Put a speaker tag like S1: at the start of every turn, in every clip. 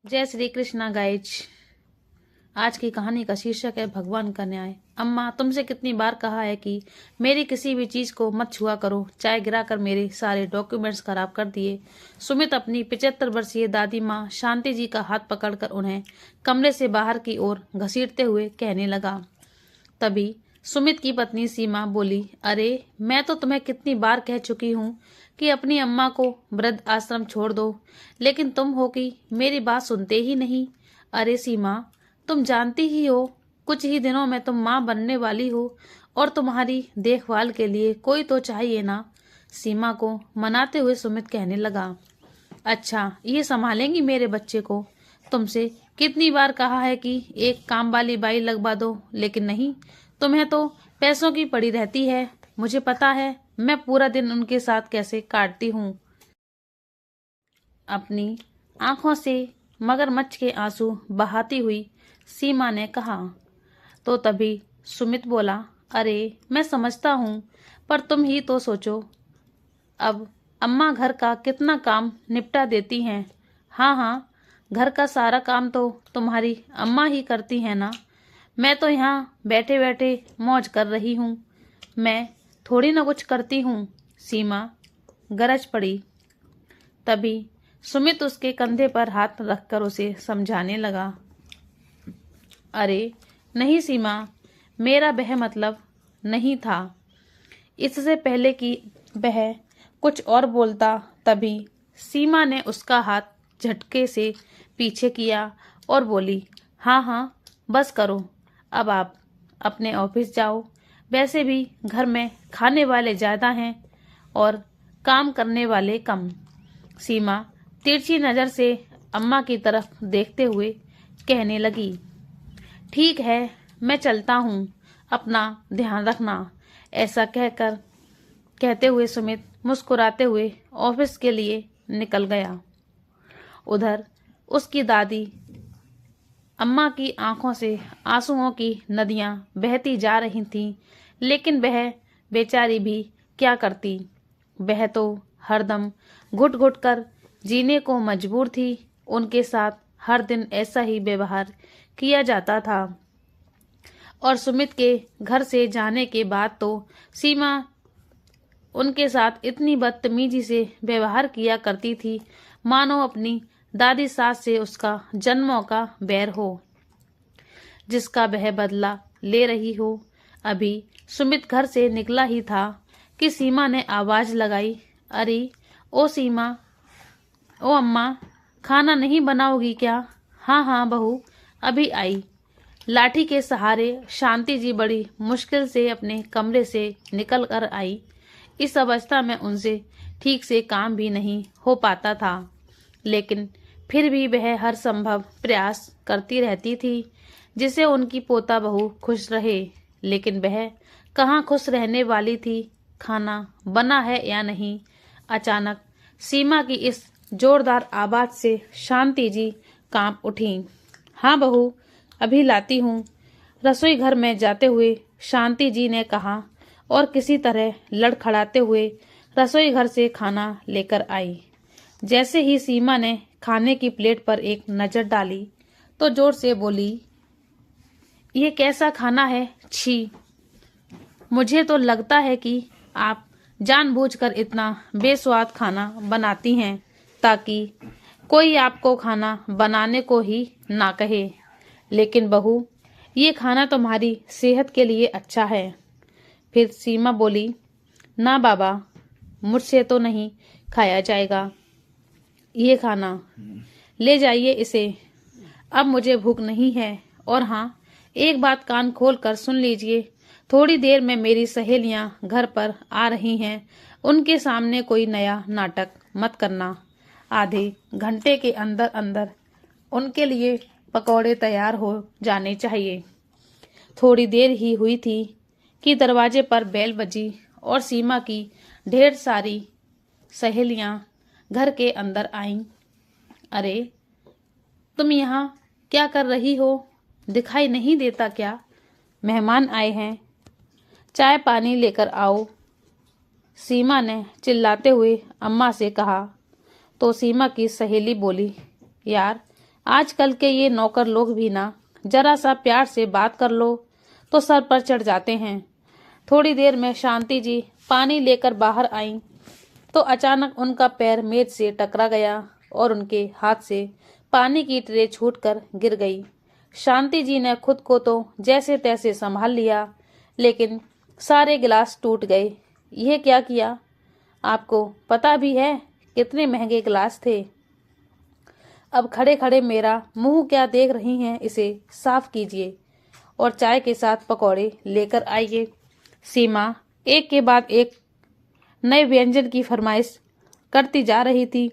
S1: जय श्री कृष्णा गाइज। आज की कहानी का शीर्षक है भगवान का न्याय। अम्मा, तुमसे कितनी बार कहा है कि मेरी किसी भी चीज को मत छुआ करो। चाय गिराकर मेरे सारे डॉक्यूमेंट्स खराब कर दिए। सुमित अपनी 75 वर्षीय दादी माँ शांति जी का हाथ पकड़कर उन्हें कमरे से बाहर की ओर घसीटते हुए कहने लगा। तभी सुमित की पत्नी सीमा बोली, अरे मैं तो तुम्हें कितनी बार कह चुकी हूँ कि अपनी अम्मा को वृद्ध आश्रम छोड़ दो, लेकिन तुम हो कि मेरी बात सुनते ही नहीं। अरे सीमा, तुम जानती ही हो कुछ ही दिनों में तुम माँ बनने वाली हो और तुम्हारी देखभाल के लिए कोई तो चाहिए ना। सीमा को मनाते हुए सुमित कहने लगा, अच्छा ये संभालेंगी मेरे बच्चे को? तुमसे कितनी बार कहा है कि एक काम वाली बाई लगवा दो, लेकिन नहीं, तुम्हें तो पैसों की पड़ी रहती है। मुझे पता है मैं पूरा दिन उनके साथ कैसे काटती हूँ। अपनी आंखों से मगरमच्छ के आंसू बहाती हुई सीमा ने कहा। तो तभी सुमित बोला, अरे मैं समझता हूँ, पर तुम ही तो सोचो, अब अम्मा घर का कितना काम निपटा देती हैं। हाँ हाँ, घर का सारा काम तो तुम्हारी अम्मा ही करती है ना। मैं तो यहाँ बैठे बैठे मौज कर रही हूँ, मैं थोड़ी ना कुछ करती हूँ। सीमा गरज पड़ी। तभी सुमित उसके कंधे पर हाथ रखकर उसे समझाने लगा, अरे नहीं सीमा, मेरा वह मतलब नहीं था। इससे पहले कि वह कुछ और बोलता, तभी सीमा ने उसका हाथ झटके से पीछे किया और बोली, हाँ हाँ बस करो, अब आप अपने ऑफिस जाओ। वैसे भी घर में खाने वाले ज्यादा हैं और काम करने वाले कम। सीमा तिरछी नजर से अम्मा की तरफ देखते हुए कहने लगी, ठीक है मैं चलता हूँ, अपना ध्यान रखना। ऐसा कहते हुए सुमित मुस्कुराते हुए ऑफिस के लिए निकल गया। उधर उसकी दादी अम्मा की आंखों से आंसुओं की नदियां बहती जा रही थीं, लेकिन वह बेचारी भी क्या करती। वह तो हरदम घुट घुट कर जीने को मजबूर थी। उनके साथ हर दिन ऐसा ही व्यवहार किया जाता था और सुमित के घर से जाने के बाद तो सीमा उनके साथ इतनी बदतमीजी से व्यवहार किया करती थी मानो अपनी दादी सास से उसका जन्मों का बैर हो, जिसका वह बदला ले रही हो। अभी सुमित घर से निकला ही था कि सीमा ने आवाज लगाई, अरे ओ सीमा, ओ अम्मा, खाना नहीं बनाओगी क्या? हाँ हाँ बहू, अभी आई। लाठी के सहारे शांति जी बड़ी मुश्किल से अपने कमरे से निकल कर आई। इस अवस्था में उनसे ठीक से काम भी नहीं हो पाता था, लेकिन फिर भी वह हर संभव प्रयास करती रहती थी जिससे उनकी पोता बहू खुश रहे। लेकिन वह कहाँ खुश रहने वाली थी। खाना बना है या नहीं? अचानक सीमा की इस जोरदार आवाज से शांति जी कांप उठी। हाँ बहू, अभी लाती हूँ, रसोई घर में जाते हुए शांति जी ने कहा और किसी तरह लड़खड़ाते हुए रसोई घर से खाना लेकर आई। जैसे ही सीमा ने खाने की प्लेट पर एक नजर डाली तो जोर से बोली, ये कैसा खाना है? छी, मुझे तो लगता है कि आप जानबूझकर इतना बेस्वाद खाना बनाती हैं ताकि कोई आपको खाना बनाने को ही ना कहे। लेकिन बहू, ये खाना तुम्हारी सेहत के लिए अच्छा है। फिर सीमा बोली, ना बाबा, मुझसे तो नहीं खाया जाएगा ये खाना, ले जाइए इसे, अब मुझे भूख नहीं है। और हाँ, एक बात कान खोल कर सुन लीजिए, थोड़ी देर में मेरी सहेलियां घर पर आ रही हैं, उनके सामने कोई नया नाटक मत करना। आधे घंटे के अंदर अंदर उनके लिए पकौड़े तैयार हो जाने चाहिए। थोड़ी देर ही हुई थी कि दरवाजे पर बेल बजी और सीमा की ढेर सारी सहेलियां घर के अंदर आईं। अरे तुम यहाँ क्या कर रही हो? दिखाई नहीं देता क्या? मेहमान आए हैं, चाय पानी लेकर आओ, सीमा ने चिल्लाते हुए अम्मा से कहा। तो सीमा की सहेली बोली, यार आजकल के ये नौकर लोग भी ना जरा सा प्यार से बात कर लो तो सर पर चढ़ जाते हैं। थोड़ी देर में शांति जी पानी लेकर बाहर आईं तो अचानक उनका पैर मेज से टकरा गया और उनके हाथ से पानी की ट्रे छूटकर गिर गई। शांति जी ने खुद को तो जैसे तैसे संभाल लिया, लेकिन सारे गिलास टूट गए। यह क्या किया? आपको पता भी है कितने महंगे गिलास थे। अब खड़े खड़े मेरा मुंह क्या देख रही हैं, इसे साफ कीजिए और चाय के साथ पकौड़े लेकर आइए। सीमा एक के बाद एक नए व्यंजन की फरमाइश करती जा रही थी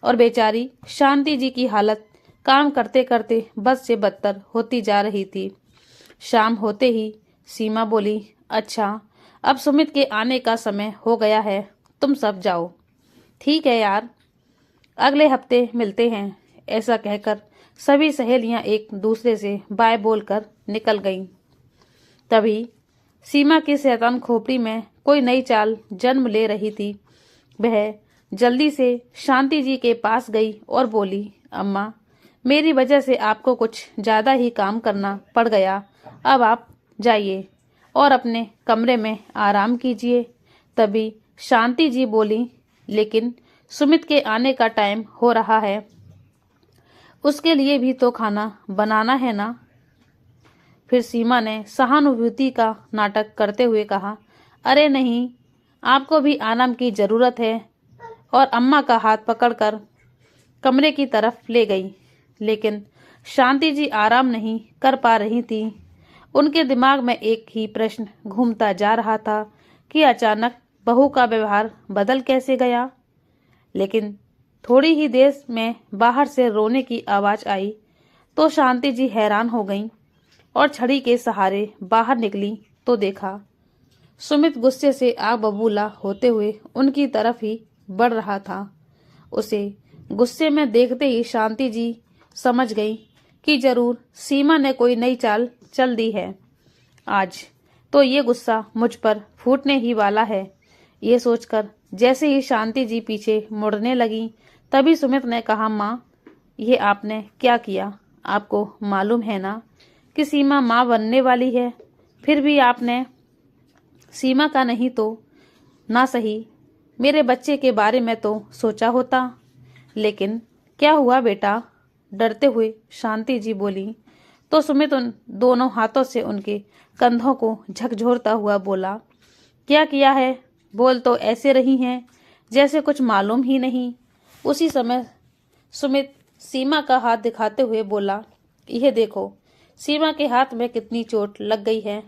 S1: और बेचारी शांति जी की हालत काम करते करते बद से बदतर होती जा रही थी। शाम होते ही सीमा बोली, अच्छा अब सुमित के आने का समय हो गया है, तुम सब जाओ। ठीक है यार, अगले हफ्ते मिलते हैं। ऐसा कहकर सभी सहेलियां एक दूसरे से बाय बोलकर निकल गईं। तभी सीमा की शैतान खोपड़ी में कोई नई चाल जन्म ले रही थी। वह जल्दी से शांति जी के पास गई और बोली, अम्मा मेरी वजह से आपको कुछ ज्यादा ही काम करना पड़ गया। अब आप जाइए और अपने कमरे में आराम कीजिए। तभी शांति जी बोली, लेकिन सुमित के आने का टाइम हो रहा है, उसके लिए भी तो खाना बनाना है ना। फिर सीमा ने सहानुभूति का नाटक करते हुए कहा, अरे नहीं, आपको भी आराम की जरूरत है, और अम्मा का हाथ पकड़कर कमरे की तरफ ले गई। लेकिन शांति जी आराम नहीं कर पा रही थी। उनके दिमाग में एक ही प्रश्न घूमता जा रहा था कि अचानक बहू का व्यवहार बदल कैसे गया। लेकिन थोड़ी ही देर में बाहर से रोने की आवाज आई तो शांति जी हैरान हो गईं और छड़ी के सहारे बाहर निकली तो देखा सुमित गुस्से से आग बबूला होते हुए उनकी तरफ ही बढ़ रहा था। उसे गुस्से में देखते ही शांति जी समझ गई कि जरूर सीमा ने कोई नई चाल चल दी है। आज तो ये गुस्सा मुझ पर फूटने ही वाला है। ये सोचकर जैसे ही शांति जी पीछे मुड़ने लगी, तभी सुमित ने कहा, माँ ये आपने क्या किया? आपको मालूम है ना कि सीमा माँ बनने वाली है, फिर भी आपने सीमा का नहीं तो ना सही मेरे बच्चे के बारे में तो सोचा होता। लेकिन क्या हुआ बेटा? डरते हुए शांति जी बोली तो सुमित उन दोनों हाथों से उनके कंधों को झकझोरता हुआ बोला, क्या किया है? बोल तो ऐसे रही हैं जैसे कुछ मालूम ही नहीं। उसी समय सुमित सीमा का हाथ दिखाते हुए बोला, यह देखो सीमा के हाथ में कितनी चोट लग गई है।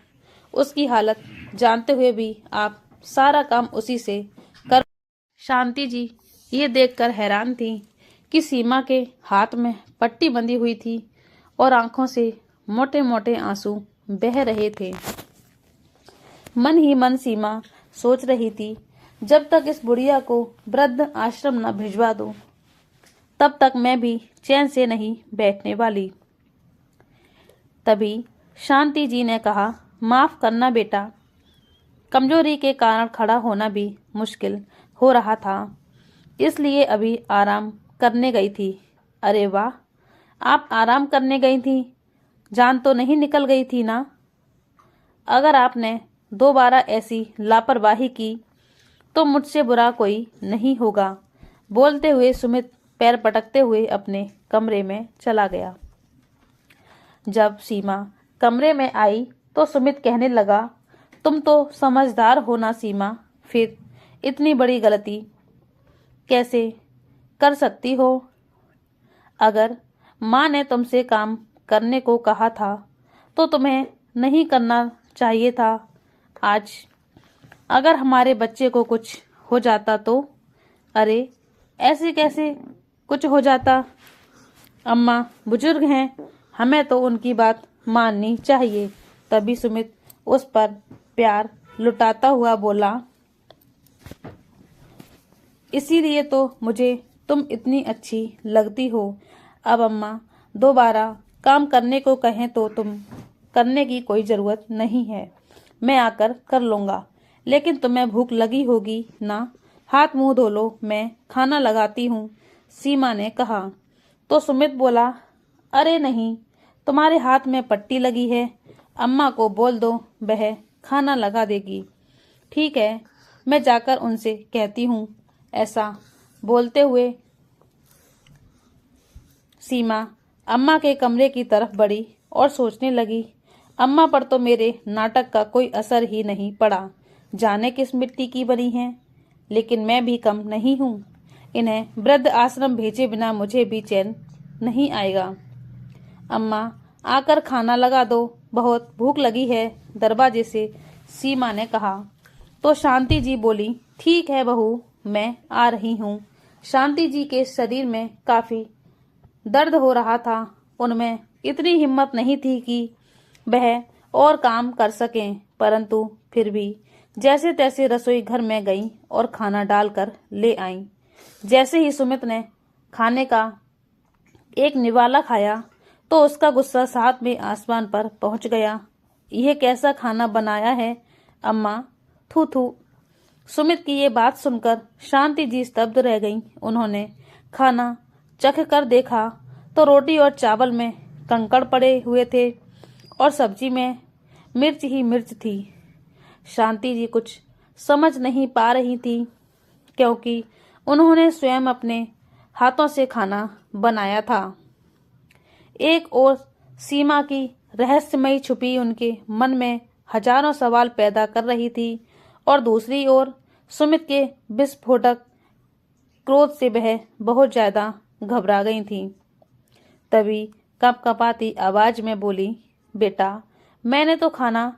S1: उसकी हालत जानते हुए भी आप सारा काम उसी से कर। शांति जी ये देखकर हैरान थी कि सीमा के हाथ में पट्टी बंधी हुई थी और आंखों से मोटे मोटे आंसू बह रहे थे। मन ही मन सीमा सोच रही थी, जब तक इस बुढ़िया को वृद्ध आश्रम न भिजवा दूं, तब तक मैं भी चैन से नहीं बैठने वाली। तभी शांति जी ने कहा, माफ करना बेटा, कमजोरी के कारण खड़ा होना भी मुश्किल हो रहा था, इसलिए अभी आराम करने गई थी। अरे वाह, आप आराम करने गई थी? जान तो नहीं निकल गई थी ना? अगर आपने दोबारा ऐसी लापरवाही की तो मुझसे बुरा कोई नहीं होगा। बोलते हुए सुमित पैर पटकते हुए अपने कमरे में चला गया। जब सीमा कमरे में आई तो सुमित कहने लगा, तुम तो समझदार हो ना सीमा, फिर इतनी बड़ी गलती कैसे कर सकती हो? अगर माँ ने तुमसे काम करने को कहा था तो तुम्हें नहीं करना चाहिए था। आज अगर हमारे बच्चे को कुछ हो जाता तो? अरे ऐसे कैसे कुछ हो जाता? अम्मा बुजुर्ग हैं, हमें तो उनकी बात माननी चाहिए। तभी सुमित उस पर प्यार लुटाता हुआ बोला, इसीलिए तो मुझे तुम इतनी अच्छी लगती हो। अब अम्मा दोबारा काम करने को कहें तो तुम करने की कोई जरूरत नहीं है, मैं आकर कर लूँगा। लेकिन तुम्हें भूख लगी होगी ना, हाथ मुंह धो लो, मैं खाना लगाती हूँ, सीमा ने कहा। तो सुमित बोला, अरे नहीं, तुम्हारे हाथ में पट्टी लगी है, अम्मा को बोल दो, वह खाना लगा देगी। ठीक है, मैं जाकर उनसे कहती हूँ। ऐसा बोलते हुए सीमा अम्मा के कमरे की तरफ बढ़ी और सोचने लगी, अम्मा पर तो मेरे नाटक का कोई असर ही नहीं पड़ा। जाने किस मिट्टी की बनी है, लेकिन मैं भी कम नहीं हूँ। इन्हें वृद्ध आश्रम भेजे बिना मुझे भी चैन नहीं आएगा। अम्मा आकर खाना लगा दो, बहुत भूख लगी है, दरवाजे से सीमा ने कहा। तो शांति जी बोली, ठीक है बहू, मैं आ रही हूँ। शांति जी के शरीर में काफी दर्द हो रहा था। उनमें इतनी हिम्मत नहीं थी कि वह और काम कर सकें, परंतु फिर भी जैसे तैसे रसोई घर में गईं और खाना डालकर ले आईं। जैसे ही सुमित ने खाने का एक निवाला खाया तो उसका गुस्सा साथ में आसमान पर पहुंच गया। यह कैसा खाना बनाया है अम्मा, थू थू। सुमित की ये बात सुनकर शांति जी स्तब्ध रह गईं। उन्होंने खाना चख कर देखा तो रोटी और चावल में कंकड़ पड़े हुए थे और सब्जी में मिर्च ही मिर्च थी। शांति जी कुछ समझ नहीं पा रही थी, क्योंकि उन्होंने स्वयं अपने हाथों से खाना बनाया था। एक ओर सीमा की रहस्यमयी छुपी उनके मन में हजारों सवाल पैदा कर रही थी और दूसरी ओर सुमित के विस्फोटक क्रोध से वह बहुत ज्यादा घबरा गई थी। तभी कपकपाती आवाज में बोली, बेटा, मैंने तो खाना।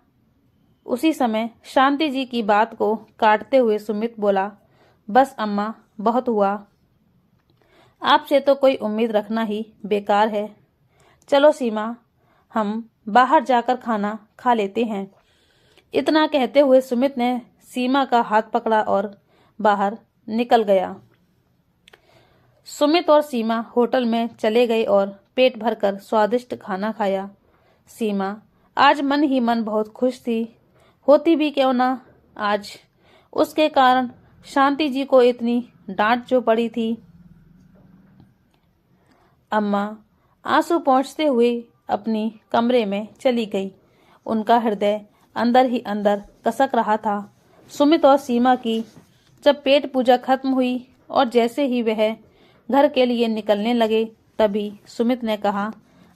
S1: उसी समय शांति जी की बात को काटते हुए सुमित बोला, बस अम्मा, बहुत हुआ। आपसे तो कोई उम्मीद रखना ही बेकार है। चलो सीमा, हम बाहर जाकर खाना खा लेते हैं। इतना कहते हुए सुमित ने सीमा का हाथ पकड़ा और बाहर निकल गया। सुमित और सीमा होटल में चले गए और पेट भरकर स्वादिष्ट खाना खाया। सीमा आज मन ही मन बहुत खुश थी, होती भी क्यों ना। आज उसके कारण शांति जी को इतनी डांट जो पड़ी थी। अम्मा आंसू पोंछते हुए अपनी कमरे में चली गई। उनका हृदय अंदर ही अंदर कसक रहा था। सुमित और सीमा की जब पेट पूजा खत्म हुई और जैसे ही वह घर के लिए निकलने लगे, तभी सुमित ने कहा,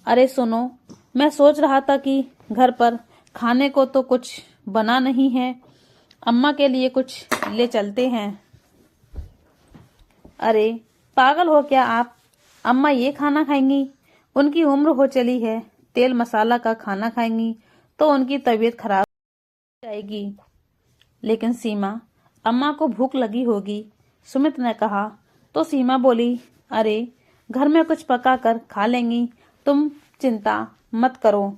S1: अरे सुनो, मैं सोच रहा था कि घर पर खाने को तो कुछ बना नहीं है, अम्मा के लिए कुछ ले चलते हैं। अरे पागल हो क्या आप, अम्मा ये खाना खाएंगी? उनकी उम्र हो चली है, तेल मसाला का खाना खाएंगी तो उनकी तबीयत खराब हो जाएगी। लेकिन सीमा, अम्मा को भूख लगी होगी, सुमित ने कहा। तो सीमा बोली, अरे घर में कुछ पका कर खा लेंगी, तुम चिंता मत करो।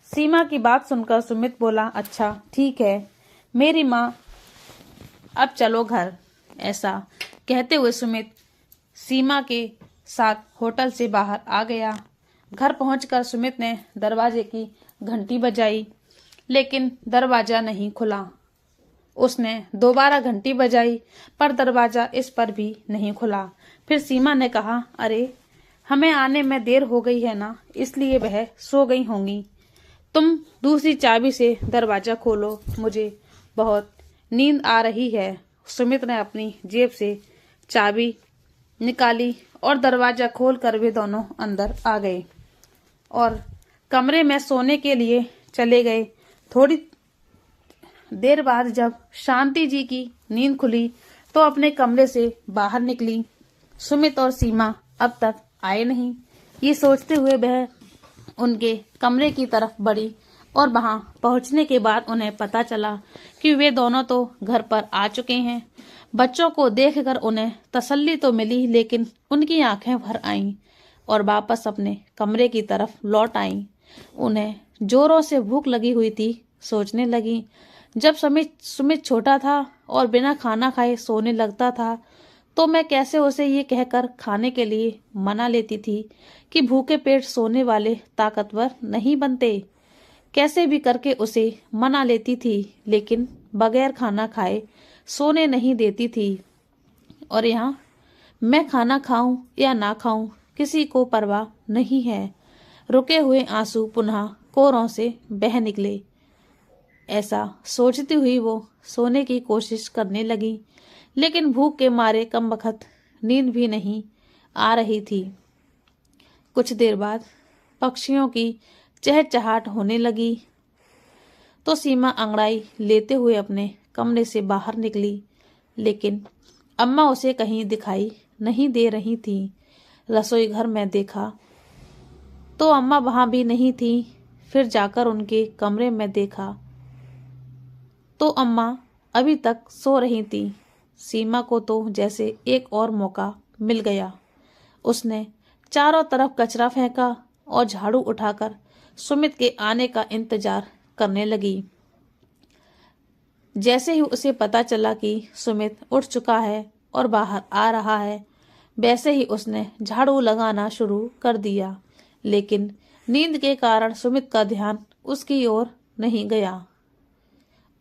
S1: सीमा की बात सुनकर सुमित बोला, अच्छा ठीक है मेरी माँ, अब चलो घर। ऐसा कहते हुए सुमित सीमा के साथ होटल से बाहर आ गया। घर पहुंचकर सुमित ने दरवाजे की घंटी बजाई, लेकिन दरवाजा नहीं खुला। उसने दोबारा घंटी बजाई, पर दरवाजा इस पर भी नहीं खुला। फिर सीमा ने कहा, अरे हमें आने में देर हो गई है ना, इसलिए वह सो गई होंगी। तुम दूसरी चाबी से दरवाजा खोलो, मुझे बहुत नींद आ रही है। सुमित ने अपनी जेब से चाबी निकाली और दरवाजा खोलकर वे दोनों अंदर आ गए और कमरे में सोने के लिए चले गए। थोड़ी देर बाद जब शांति जी की नींद खुली तो अपने कमरे से बाहर निकली। सुमित और सीमा अब तक आए नहीं, ये सोचते हुए वह उनके कमरे की तरफ बढ़ी और वहां पहुंचने के बाद उन्हें पता चला कि वे दोनों तो घर पर आ चुके हैं। बच्चों को देखकर उन्हें तसल्ली तो मिली, लेकिन उनकी आंखें भर आईं और वापस अपने कमरे की तरफ लौट आईं। उन्हें जोरों से भूख लगी हुई थी। सोचने लगी, जब सुमित छोटा था और बिना खाना खाए सोने लगता था तो मैं कैसे उसे ये कहकर खाने के लिए मना लेती थी कि भूखे पेट सोने वाले ताकतवर नहीं बनते। कैसे भी करके उसे मना लेती थी, लेकिन बगैर खाना खाए सोने नहीं देती थी। और यहाँ मैं खाना खाऊं या ना खाऊं, किसी को परवाह नहीं है। रुके हुए आंसू पुनः कोरों से बह निकले। ऐसा सोचती हुई वो सोने की कोशिश करने लगी, लेकिन भूख के मारे कमबख्त नींद भी नहीं आ रही थी। कुछ देर बाद पक्षियों की चहचहाट होने लगी तो सीमा अंगड़ाई लेते हुए अपने कमरे से बाहर निकली, लेकिन अम्मा उसे कहीं दिखाई नहीं दे रही थी। रसोई घर में देखा तो अम्मा वहां भी नहीं थी। फिर जाकर उनके कमरे में देखा तो अम्मा अभी तक सो रही थी। सीमा को तो जैसे एक और मौका मिल गया। उसने चारों तरफ कचरा फेंका और झाड़ू उठाकर सुमित के आने का इंतजार करने लगी। जैसे ही उसे पता चला कि सुमित उठ चुका है और बाहर आ रहा है, वैसे ही उसने झाड़ू लगाना शुरू कर दिया, लेकिन नींद के कारण सुमित का ध्यान उसकी ओर नहीं गया।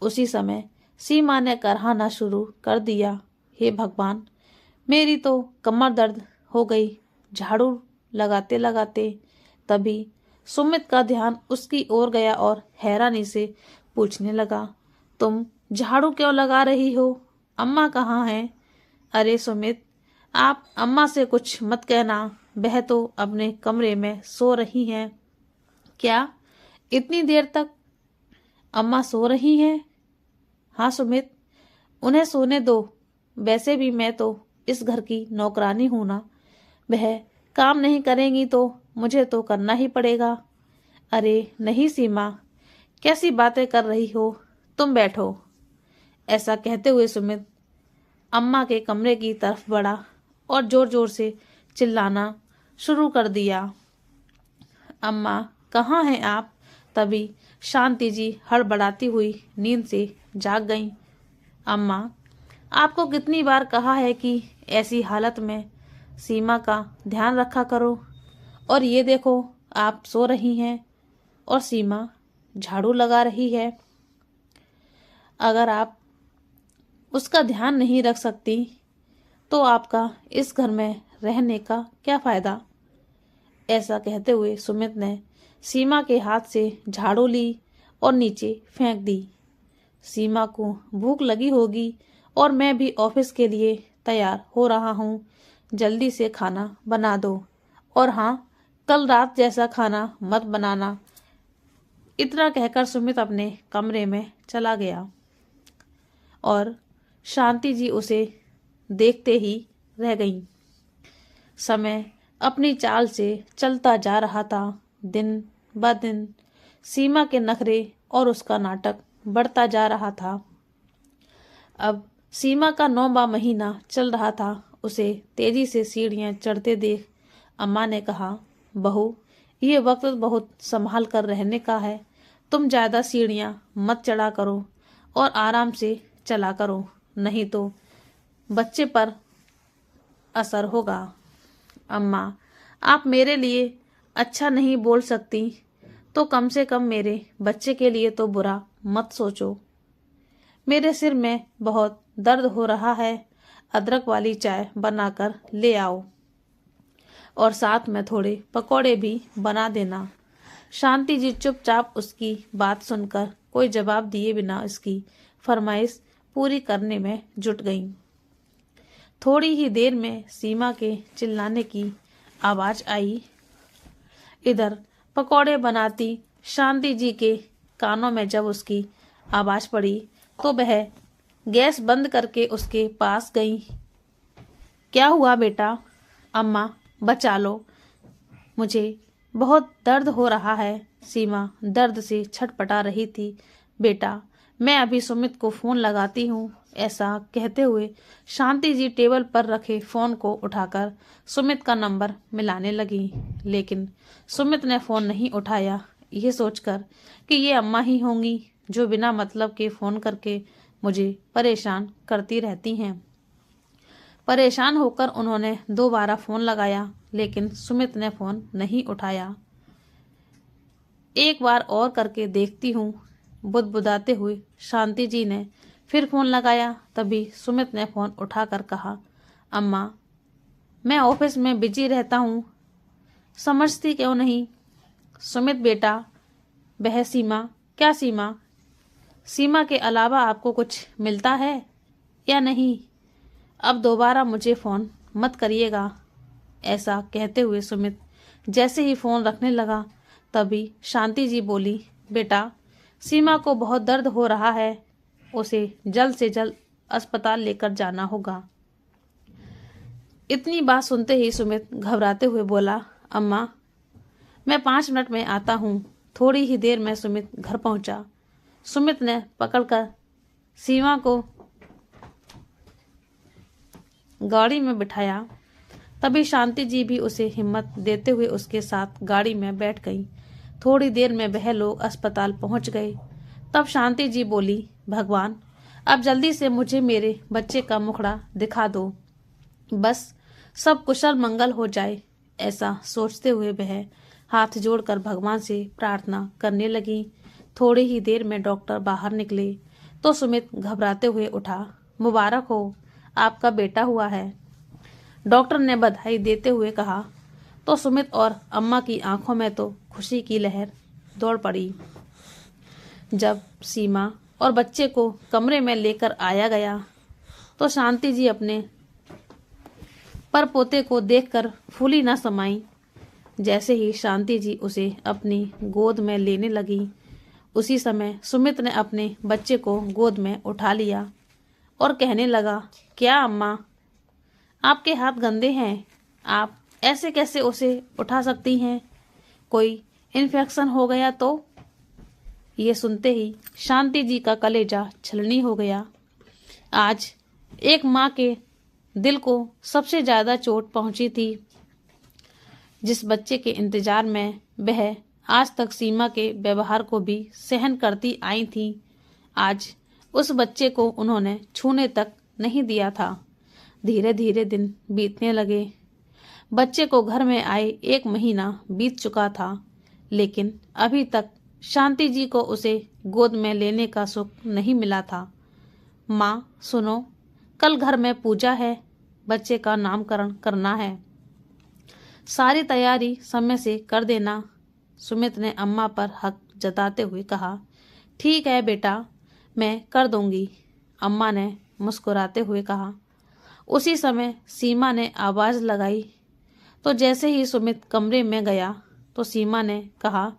S1: उसी समय सीमा ने कराहना शुरू कर दिया, हे भगवान, मेरी तो कमर दर्द हो गई झाड़ू लगाते लगाते। तभी सुमित का ध्यान उसकी ओर गया और हैरानी से पूछने लगा, तुम झाड़ू क्यों लगा रही हो? अम्मा कहाँ हैं? अरे सुमित, आप अम्मा से कुछ मत कहना, वह तो अपने कमरे में सो रही हैं। क्या इतनी देर तक अम्मा सो रही हैं? हाँ सुमित, उन्हें सोने दो। वैसे भी मैं तो इस घर की नौकरानी हूं ना, वह काम नहीं करेंगी तो मुझे तो करना ही पड़ेगा। अरे नहीं सीमा, कैसी बातें कर रही हो, तुम बैठो। ऐसा कहते हुए सुमित अम्मा के कमरे की तरफ बढ़ा और जोर जोर से चिल्लाना शुरू कर दिया, अम्मा कहाँ हैं आप? तभी शांति जी हड़बड़ाती हुई नींद से जाग गईं। अम्मा, आपको कितनी बार कहा है कि ऐसी हालत में सीमा का ध्यान रखा करो, और ये देखो आप सो रही हैं और सीमा झाड़ू लगा रही है। अगर आप उसका ध्यान नहीं रख सकती तो आपका इस घर में रहने का क्या फायदा? ऐसा कहते हुए सुमित ने सीमा के हाथ से झाड़ू ली और नीचे फेंक दी। सीमा को भूख लगी होगी और मैं भी ऑफिस के लिए तैयार हो रहा हूँ, जल्दी से खाना बना दो, और हाँ, कल रात जैसा खाना मत बनाना। इतना कहकर सुमित अपने कमरे में चला गया और शांति जी उसे देखते ही रह गईं। समय अपनी चाल से चलता जा रहा था। दिन ब दिन सीमा के नखरे और उसका नाटक बढ़ता जा रहा था। अब सीमा का 9वां महीना चल रहा था। उसे तेजी से सीढ़ियां चढ़ते देख अम्मा ने कहा, बहू, ये वक्त बहुत संभाल कर रहने का है, तुम ज्यादा सीढ़ियां मत चढ़ा करो और आराम से चला करो, नहीं तो बच्चे पर असर होगा। अम्मा, आप मेरे लिए अच्छा नहीं बोल सकती तो कम से कम मेरे बच्चे के लिए तो बुरा मत सोचो। मेरे सिर में बहुत दर्द हो रहा है, अदरक वाली चाय बनाकर ले आओ और साथ में थोड़े पकौड़े भी बना देना। शांति जी चुपचाप उसकी बात सुनकर कोई जवाब दिए बिना उसकी फरमाइश पूरी करने में जुट गईं। थोड़ी ही देर में सीमा के चिल्लाने की आवाज आई। इधर पकौड़े बनाती शांति जी के कानों में जब उसकी आवाज पड़ी तो वह गैस बंद करके उसके पास गई। क्या हुआ बेटा? अम्मा, बचा लो, मुझे बहुत दर्द हो रहा है। सीमा दर्द से छटपटा रही थी। बेटा, मैं अभी सुमित को फोन लगाती हूँ। ऐसा कहते हुए शांति जी टेबल पर रखे फोन को उठाकर सुमित का नंबर मिलाने लगी, लेकिन सुमित ने फोन नहीं उठाया, ये सोचकर कि ये अम्मा ही होंगी जो बिना मतलब के फोन करके मुझे परेशान करती रहती हैं। परेशान होकर उन्होंने दोबारा फोन लगाया, लेकिन सुमित ने फोन नहीं उठाया। एक बार और करके देखती हूँ, बुदबुदाते हुए शांति जी ने फिर फोन लगाया। तभी सुमित ने फोन उठाकर कहा, अम्मा, मैं ऑफिस में बिजी रहता हूँ, समझती क्यों नहीं? सुमित बेटा, वह सीमा, क्या सीमा? सीमा के अलावा आपको कुछ मिलता है या नहीं? अब दोबारा मुझे फोन मत करिएगा। ऐसा कहते हुए सुमित जैसे ही फोन रखने लगा तभी शांति जी बोली, बेटा, सीमा को बहुत दर्द हो रहा है, उसे जल्द से जल्द अस्पताल लेकर जाना होगा। इतनी बात सुनते ही सुमित घबराते हुए बोला, अम्मा, मैं 5 मिनट में आता हूँ। थोड़ी ही देर में सुमित घर पहुंचा। सुमित ने पकड़कर सीमा को गाड़ी में बिठाया। तभी शांति जी भी उसे हिम्मत देते हुए उसके साथ गाड़ी में बैठ गई। थोड़ी देर में वह लोग अस्पताल पहुंच गए। तब शांति जी बोली, भगवान, अब जल्दी से मुझे मेरे बच्चे का मुखड़ा दिखा दो, बस सब कुशल मंगल हो जाए। ऐसा सोचते हुए वह हाथ जोड़कर भगवान से प्रार्थना करने लगी। थोड़ी ही देर में डॉक्टर बाहर निकले तो सुमित घबराते हुए उठा। मुबारक हो, आपका बेटा हुआ है, डॉक्टर ने बधाई देते हुए कहा। तो सुमित और अम्मा की आंखों में तो खुशी की लहर दौड़ पड़ी। जब सीमा और बच्चे को कमरे में लेकर आया गया तो शांति जी अपने पर पोते को देखकर फूली न समाई। जैसे ही शांति जी उसे अपनी गोद में लेने लगी, उसी समय सुमित ने अपने बच्चे को गोद में उठा लिया और कहने लगा, क्या अम्मा, आपके हाथ गंदे हैं, आप ऐसे कैसे उसे उठा सकती हैं? कोई इन्फेक्शन हो गया तो? ये सुनते ही शांति जी का कलेजा छलनी हो गया। आज एक माँ के दिल को सबसे ज्यादा चोट पहुंची थी। जिस बच्चे के इंतजार में वह आज तक सीमा के व्यवहार को भी सहन करती आई थी, आज उस बच्चे को उन्होंने छूने तक नहीं दिया था। धीरे धीरे दिन बीतने लगे। बच्चे को घर में आए 1 महीना बीत चुका था, लेकिन अभी तक शांति जी को उसे गोद में लेने का सुख नहीं मिला था। माँ सुनो, कल घर में पूजा है, बच्चे का नामकरण करना है, सारी तैयारी समय से कर देना। सुमित ने अम्मा पर हक जताते हुए कहा, ठीक है बेटा, मैं कर दूंगी, अम्मा ने मुस्कुराते हुए कहा। उसी समय सीमा ने आवाज लगाई तो जैसे ही सुमित कमरे में गया तो सीमा ने कहा,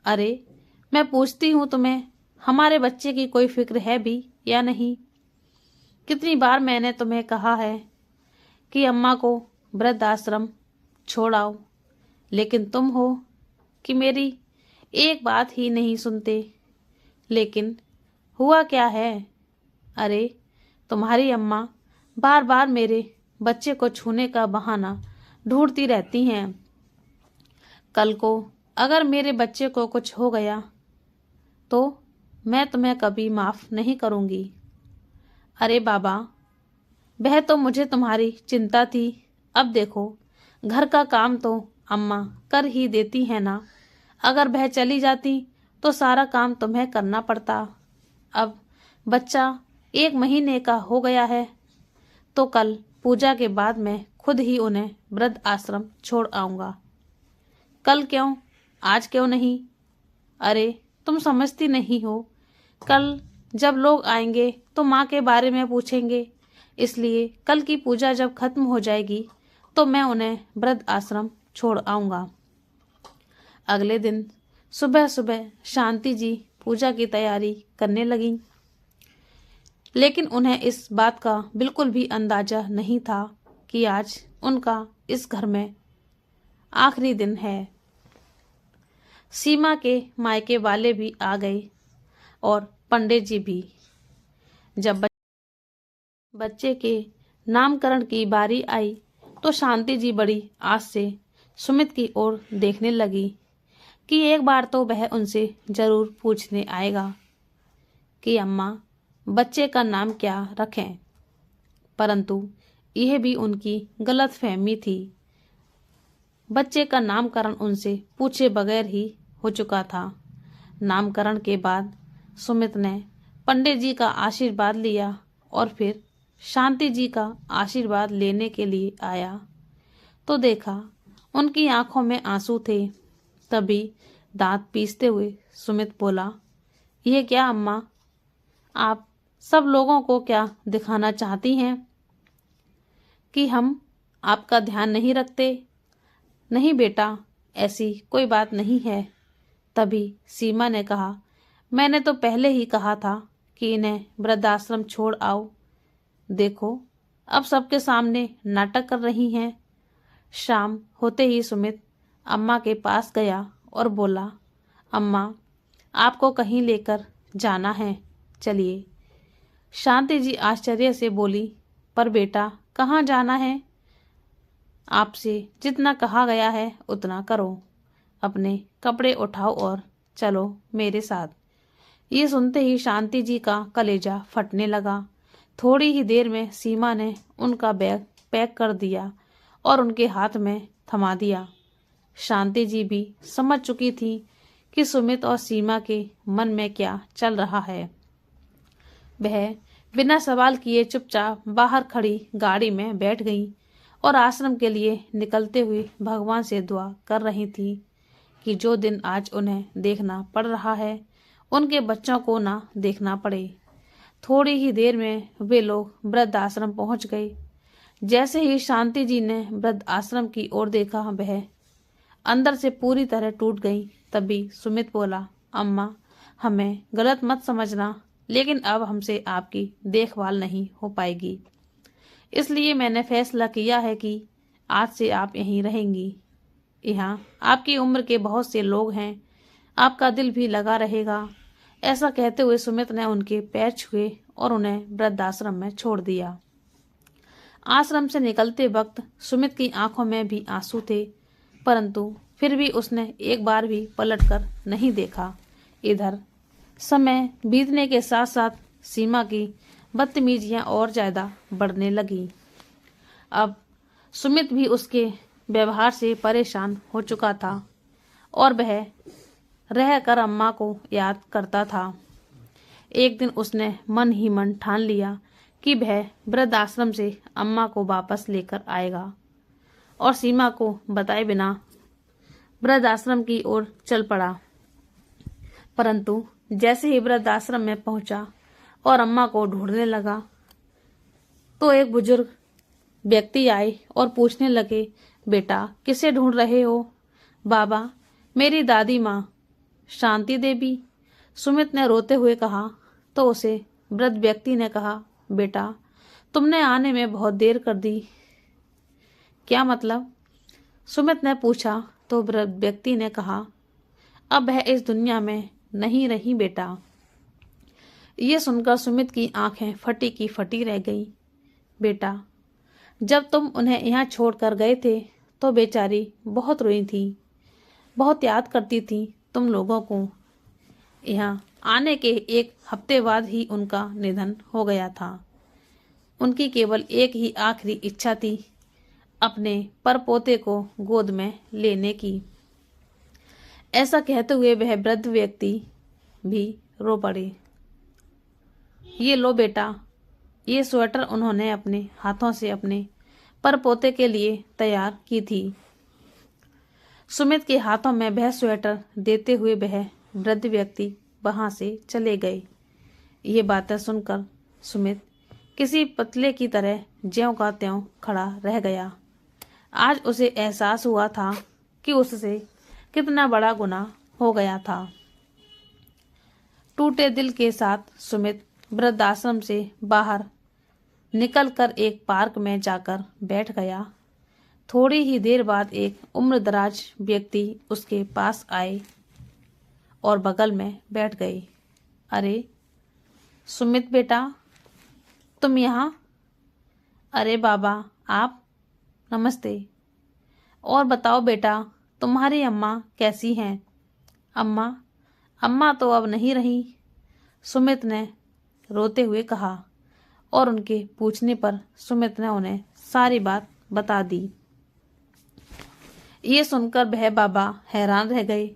S1: अरे मैं पूछती हूँ तुम्हें, हमारे बच्चे की कोई फिक्र है भी या नहीं? कितनी बार मैंने तुम्हें कहा है कि अम्मा को वृद्धाश्रम छोड़ आओ, लेकिन तुम हो कि मेरी एक बात ही नहीं सुनते। लेकिन हुआ क्या है? अरे तुम्हारी अम्मा बार बार मेरे बच्चे को छूने का बहाना ढूंढती रहती हैं। कल को अगर मेरे बच्चे को कुछ हो गया तो मैं तुम्हें कभी माफ नहीं करूंगी। अरे बाबा, वह तो मुझे तुम्हारी चिंता थी, अब देखो घर का काम तो अम्मा कर ही देती है ना, अगर वह चली जाती तो सारा काम तुम्हें करना पड़ता। अब बच्चा 1 महीने का हो गया है तो कल पूजा के बाद मैं खुद ही उन्हें वृद्ध आश्रम छोड़ आऊंगा। कल क्यों, आज क्यों नहीं? अरे तुम समझती नहीं हो, कल जब लोग आएंगे तो माँ के बारे में पूछेंगे, इसलिए कल की पूजा जब खत्म हो जाएगी तो मैं उन्हें वृद्ध आश्रम छोड़ आऊंगा। अगले दिन सुबह सुबह शांति जी पूजा की तैयारी करने लगीं, लेकिन उन्हें इस बात का बिल्कुल भी अंदाजा नहीं था कि आज उनका इस घर में आखिरी दिन है। सीमा के मायके वाले भी आ गए और पंडित जी भी। जब बच्चे के नामकरण की बारी आई तो शांति जी बड़ी आस से सुमित की ओर देखने लगी कि एक बार तो वह उनसे जरूर पूछने आएगा कि अम्मा बच्चे का नाम क्या रखें। परंतु यह भी उनकी गलतफहमी थी। बच्चे का नामकरण उनसे पूछे बगैर ही हो चुका था। नामकरण के बाद सुमित ने पंडित जी का आशीर्वाद लिया और फिर शांति जी का आशीर्वाद लेने के लिए आया तो देखा उनकी आंखों में आंसू थे। तभी दांत पीसते हुए सुमित बोला, यह क्या अम्मा, आप सब लोगों को क्या दिखाना चाहती हैं कि हम आपका ध्यान नहीं रखते? नहीं बेटा, ऐसी कोई बात नहीं है। तभी सीमा ने कहा, मैंने तो पहले ही कहा था कि इन्हें वृद्धाश्रम छोड़ आओ। देखो, अब सबके सामने नाटक कर रही हैं। शाम होते ही सुमित अम्मा के पास गया और बोला, अम्मा, आपको कहीं लेकर जाना है, चलिए। शांति जी आश्चर्य से बोली, पर बेटा, कहाँ जाना है? आपसे जितना कहा गया है उतना करो। अपने कपड़े उठाओ और चलो मेरे साथ। ये सुनते ही शांति जी का कलेजा फटने लगा। थोड़ी ही देर में सीमा ने उनका बैग पैक कर दिया और उनके हाथ में थमा दिया। शांति जी भी समझ चुकी थी कि सुमित और सीमा के मन में क्या चल रहा है। वह बिना सवाल किए चुपचाप बाहर खड़ी गाड़ी में बैठ गई और आश्रम के लिए निकलते हुए भगवान से दुआ कर रही थी कि जो दिन आज उन्हें देखना पड़ रहा है, उनके बच्चों को ना देखना पड़े। थोड़ी ही देर में वे लोग वृद्ध आश्रम पहुंच गए। जैसे ही शांति जी ने वृद्ध आश्रम की ओर देखा, वह अंदर से पूरी तरह टूट गई। तभी सुमित बोला, अम्मा, हमें गलत मत समझना, लेकिन अब हमसे आपकी देखभाल नहीं हो पाएगी। इसलिए मैंने फैसला किया है कि आज से आप यहीं रहेंगी। यहाँ आपकी उम्र के बहुत से लोग हैं, आपका दिल भी लगा रहेगा। ऐसा कहते हुए सुमित ने उनके पैर छुए और उन्हें वृद्धाश्रम में छोड़ दिया। आश्रम से निकलते वक्त सुमित की आंखों में भी आंसू थे, परंतु फिर भी उसने एक बार भी पलटकर नहीं देखा। इधर समय बीतने के साथ साथ सीमा की बदतमीजियां और ज्यादा बढ़ने लगी। अब सुमित भी उसके व्यवहार से परेशान हो चुका था और वह रहकर अम्मा को याद करता था। एक दिन उसने मन ही मन ठान लिया कि वह वृद्धाश्रम से अम्मा को वापस लेकर आएगा और सीमा को बताए बिना वृद्धाश्रम की ओर चल पड़ा। परंतु जैसे ही वृद्धाश्रम में पहुंचा और अम्मा को ढूंढने लगा, तो एक बुजुर्ग व्यक्ति आए और पूछने लगे, बेटा, किसे ढूंढ रहे हो? बाबा, मेरी दादी माँ शांति देवी, सुमित ने रोते हुए कहा। तो उसे वृद्ध व्यक्ति ने कहा, बेटा, तुमने आने में बहुत देर कर दी। क्या मतलब? सुमित ने पूछा। तो वृद्ध व्यक्ति ने कहा, अब वह इस दुनिया में नहीं रही बेटा। ये सुनकर सुमित की आंखें फटी की फटी रह गई। बेटा, जब तुम उन्हें यहाँ छोड़कर गए थे तो बेचारी बहुत रोई थी, बहुत याद करती थी तुम लोगों को। यहाँ आने के एक हफ्ते बाद ही उनका निधन हो गया था। उनकी केवल एक ही आखिरी इच्छा थी, अपने परपोते को गोद में लेने की। ऐसा कहते हुए वह वृद्ध व्यक्ति भी रो पड़े। ये लो बेटा, ये स्वेटर उन्होंने अपने हाथों से अपने परपोते के लिए तैयार की थी। सुमित के हाथों में वह स्वेटर देते हुए वह वृद्ध व्यक्ति वहां से चले गए। ये बातें सुनकर सुमित किसी पतले की तरह ज्यों का त्यों खड़ा रह गया। आज उसे एहसास हुआ था कि उससे कितना बड़ा गुनाह हो गया था। टूटे दिल के साथ सुमित वृद्धाश्रम से बाहर निकलकर एक पार्क में जाकर बैठ गया। थोड़ी ही देर बाद एक उम्रदराज व्यक्ति उसके पास आए और बगल में बैठ गए। अरे सुमित बेटा, तुम यहाँ? अरे बाबा, आप? नमस्ते। और बताओ बेटा, तुम्हारी अम्मा कैसी हैं? अम्मा तो अब नहीं रही, सुमित ने रोते हुए कहा। और उनके पूछने पर सुमित ने उन्हें सारी बात बता दी। ये सुनकर वह बाबा हैरान रह गए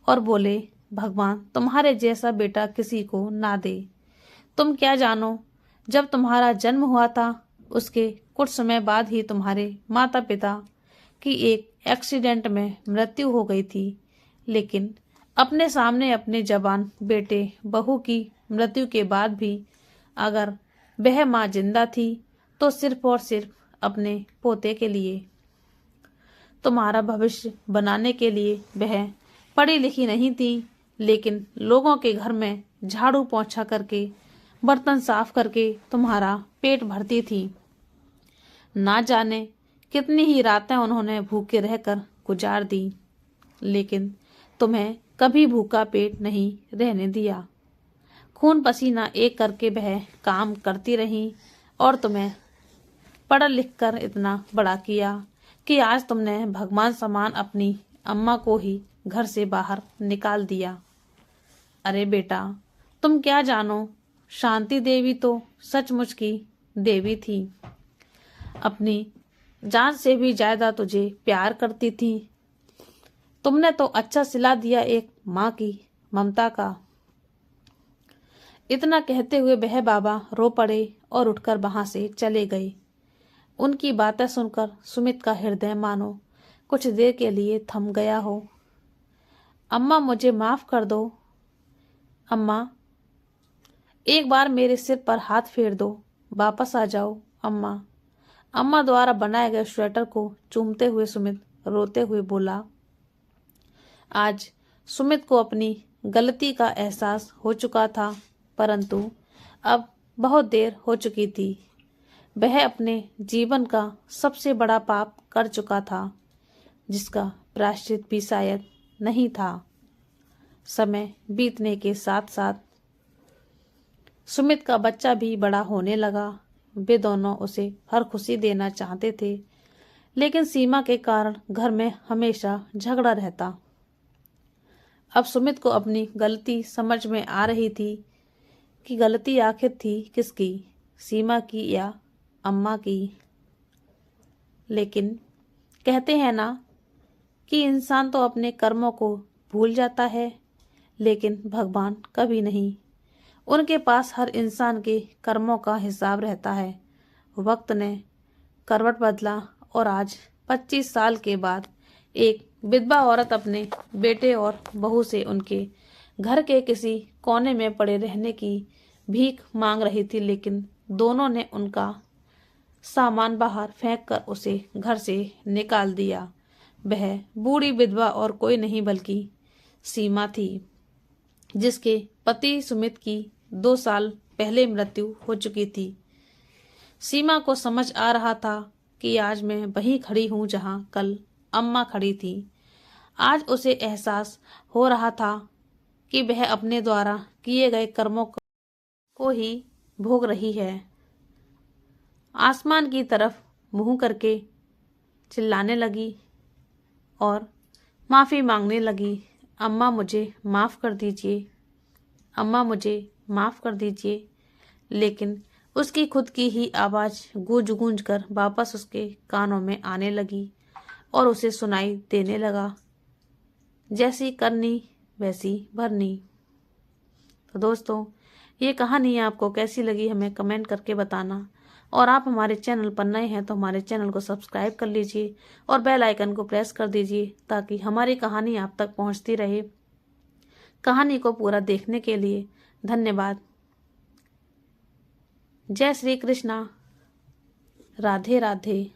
S1: और बोले, भगवान तुम्हारे जैसा बेटा किसी को ना दे। तुम क्या जानो, जब तुम्हारा जन्म हुआ था उसके कुछ समय बाद ही तुम्हारे माता पिता की एक एक्सीडेंट में मृत्यु हो गई थी, लेकिन अपने सामने अपने जवान बेटे बहू की मृत्यु के बाद भी अगर वह माँ जिंदा थी तो सिर्फ और सिर्फ अपने पोते के लिए, तुम्हारा भविष्य बनाने के लिए। वह पढ़ी लिखी नहीं थी, लेकिन लोगों के घर में झाड़ू पोंछा करके, बर्तन साफ करके तुम्हारा पेट भरती थी। ना जाने कितनी ही रातें उन्होंने भूखे रहकर गुजार दी, लेकिन तुम्हें कभी भूखा पेट नहीं रहने दिया। खून पसीना एक करके वह काम करती रही और तुम्हें पढ़ लिख कर इतना बड़ा किया कि आज तुमने भगवान समान अपनी अम्मा को ही घर से बाहर निकाल दिया। अरे बेटा, तुम क्या जानो, शांति देवी तो सचमुच की देवी थी। अपनी जान से भी ज्यादा तुझे प्यार करती थी। तुमने तो अच्छा सिला दिया एक माँ की ममता का। इतना कहते हुए वह बाबा रो पड़े और उठकर वहां से चले गए। उनकी बातें सुनकर सुमित का हृदय मानो कुछ देर के लिए थम गया हो। अम्मा, मुझे माफ कर दो। अम्मा, एक बार मेरे सिर पर हाथ फेर दो। वापस आ जाओ अम्मा। अम्मा द्वारा बनाए गए स्वेटर को चूमते हुए सुमित रोते हुए बोला। आज सुमित को अपनी गलती का एहसास हो चुका था, परंतु अब बहुत देर हो चुकी थी। वह अपने जीवन का सबसे बड़ा पाप कर चुका था, जिसका प्रायश्चित भी शायद नहीं था। समय बीतने के साथ साथ सुमित का बच्चा भी बड़ा होने लगा। वे दोनों उसे हर खुशी देना चाहते थे, लेकिन सीमा के कारण घर में हमेशा झगड़ा रहता। अब सुमित को अपनी गलती समझ में आ रही थी कि गलती आखिर थी किसकी, सीमा की या अम्मा की। लेकिन कहते हैं ना कि इंसान तो अपने कर्मों को भूल जाता है, लेकिन भगवान कभी नहीं। उनके पास हर इंसान के कर्मों का हिसाब रहता है। वक्त ने करवट बदला और आज 25 साल के बाद एक विधवा औरत अपने बेटे और बहू से उनके घर के किसी कोने में पड़े रहने की भीख मांग रही थी, लेकिन दोनों ने उनका सामान बाहर फेंककर उसे घर से निकाल दिया। वह बूढ़ी विधवा और कोई नहीं बल्कि सीमा थी, जिसके पति सुमित की 2 साल पहले मृत्यु हो चुकी थी। सीमा को समझ आ रहा था कि आज मैं वहीं खड़ी हूं जहां कल अम्मा खड़ी थी। आज उसे एहसास हो रहा था कि वह अपने द्वारा किए गए कर्मों को ही भोग रही है। आसमान की तरफ मुंह करके चिल्लाने लगी और माफ़ी मांगने लगी। अम्मा, मुझे माफ़ कर दीजिए। अम्मा, मुझे माफ़ कर दीजिए। लेकिन उसकी खुद की ही आवाज़ गूंज गूंज कर वापस उसके कानों में आने लगी और उसे सुनाई देने लगा, जैसी करनी वैसी भरनी। तो दोस्तों, ये कहानी आपको कैसी लगी हमें कमेंट करके बताना। और आप हमारे चैनल पर नए हैं तो हमारे चैनल को सब्सक्राइब कर लीजिए और बेल आइकन को प्रेस कर दीजिए, ताकि हमारी कहानी आप तक पहुंचती रहे। कहानी को पूरा देखने के लिए धन्यवाद। जय श्री कृष्णा। राधे राधे।